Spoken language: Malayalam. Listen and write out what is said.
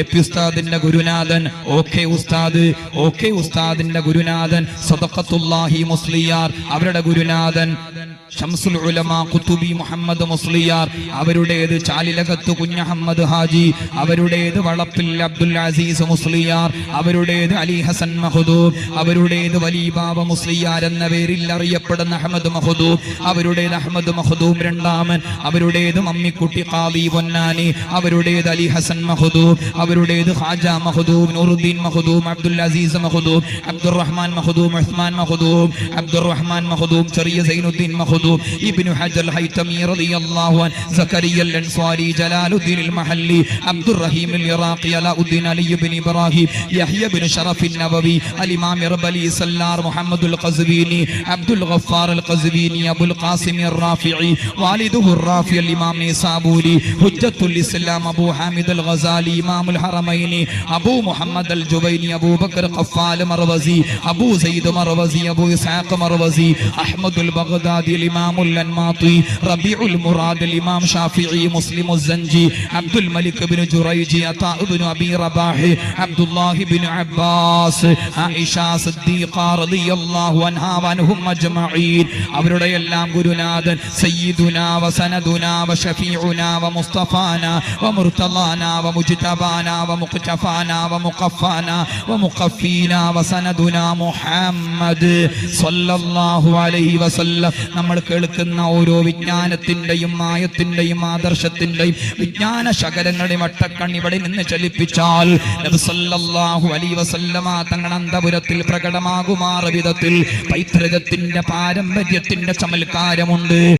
എപി ഉസ്താദിന്റെ ഗുരുനാഥൻ ഓക്കെ ഉസ്താദിന്റെ ഗുരുനാഥൻ സദഖത്തുല്ലാഹി മുസ്ലിയാർ, അവരുടെ ഗുരുനാഥൻ ഷംസുൽ ഉലമ ഖുതുബി മുഹമ്മദ് മുസ്ലിയാർ, അവരുടേത് ചാലിലകത്ത് കുഞ്ഞഹമ്മദ് ഹാജി, അവരുടേത് വളപ്പിൽ അബ്ദുൽ അസീസ് മുസ്ലിയാർ, അവരുടേത് അലി ഹസൻ മഹദൂബ്, അവരുടേത് വലിബാബ മുസ്ലിയാർ എന്ന പേരിൽ അറിയപ്പെടുന്ന അഹമ്മദ് മഹദൂബ്, അവരുടേത് അഹമ്മദ് മഹദൂബ് രണ്ടാമൻ, അവരുടേത് മമ്മിക്കുട്ടി ഖാദി പൊന്നാനി, അവരുടേത് അലി ഹസൻ മഹദൂബ്, അവരുടേത് ഖാജ മഹദൂബ്, നൂറുദ്ദീൻ മഹദൂബ്, അബ്ദുൽ അസീസ് മഹദൂബ്, അബ്ദുറഹ്മാൻ മഹദൂബ്, ഉസ്മാൻ മഹദൂബ്, അബ്ദുറഹ്മാൻ മഹദൂബ്, ചെറിയ സൈനുദ്ദീൻ മഹദൂബ്, ഇബ്നു ഹജർ ഹൈതമി റളിയല്ലാഹു അൻഹു, സക്കരിയ അൽ അൻസ്വാരി, ജലാലുദ്ദീൻ അൽ മഹല്ലി, അബ്ദുർ റഹീം അൽ ഇറാഖി, അലാഉദ്ദീൻ അലി ഇബ്നു ഇബ്രാഹിം, യഹ്യ ഇബ്നു ശറഫ് അൽ നബവി, അൽ ഇമാം ഇർബലി സല്ലാർ, മുഹമ്മദ് അൽ ഖസ്വീനി, അബ്ദുൽ ഗഫാർ അൽ ഖസ്വീനി, അബുൽ ഖാസിം അൽ റാഫിഈ, വാലിദുഹു റാഫി അൽ ഇമാം നിസാബൂരി, ഹുജ്ജത്തുൽ ഇസ്ലാം അബൂ ഹാമിദ് അൽ ഗസാലി, ഇമാം അൽ ഹറമൈനി, അബൂ മുഹമ്മദ് അൽ ജുബൈനി, അബൂ ബക്കർ ഖഫാൽ മർവസി, അബൂ സയ്യിദ് മർവസി, അബൂ ഇസ്ഹാഖ് മർവസി, അഹ്മദ് അൽ ബഗ്ദാദി, الإمام الأنماطي، ربيع المراد الإمام شافعي، مسلم الزنجي، عبد الملك بن جريج، عطاء بن أبي رباح، عبد الله بن عباس، عائشة صديقة رضي الله عنها وعنهم أجمعين. അവരുടെ എല്ലാം ഗുരുനാഥൻ സയ്യിദുനാ വസനദുനാ വശഫീഉനാ വമുസ്തഫാനാ വമുർതളാനാ വമുജ്തബാനാ വമുഖ്തഫാനാ വമുഖഫാനാ വമുഖഫീനാ വസനദുനാ മുഹമ്മദ് സ്വല്ലല്ലാഹു അലൈഹി വസല്ലം. നമ്മൾ കേൾക്കുന്ന ഓരോ വിജ്ഞാനത്തിന്റെയും മായത്തിന്റെയും ആദർശത്തിന്റെയും വിജ്ഞാന ശകലങ്ങളുടെയും വട്ടക്കണ്ണി ഇവിടെ നിന്ന് ചലിപ്പിച്ചാൽ നബി സല്ലല്ലാഹു അലൈഹി വസല്ലമ തങ്ങളുടെ അന്തപുരത്തിൽ പ്രകടമാകുമാറ് വിധത്തിൽ പൈതൃകത്തിന്റെ പാരമ്പര്യത്തിന്റെ ചമൽക്കാരമുണ്ട്.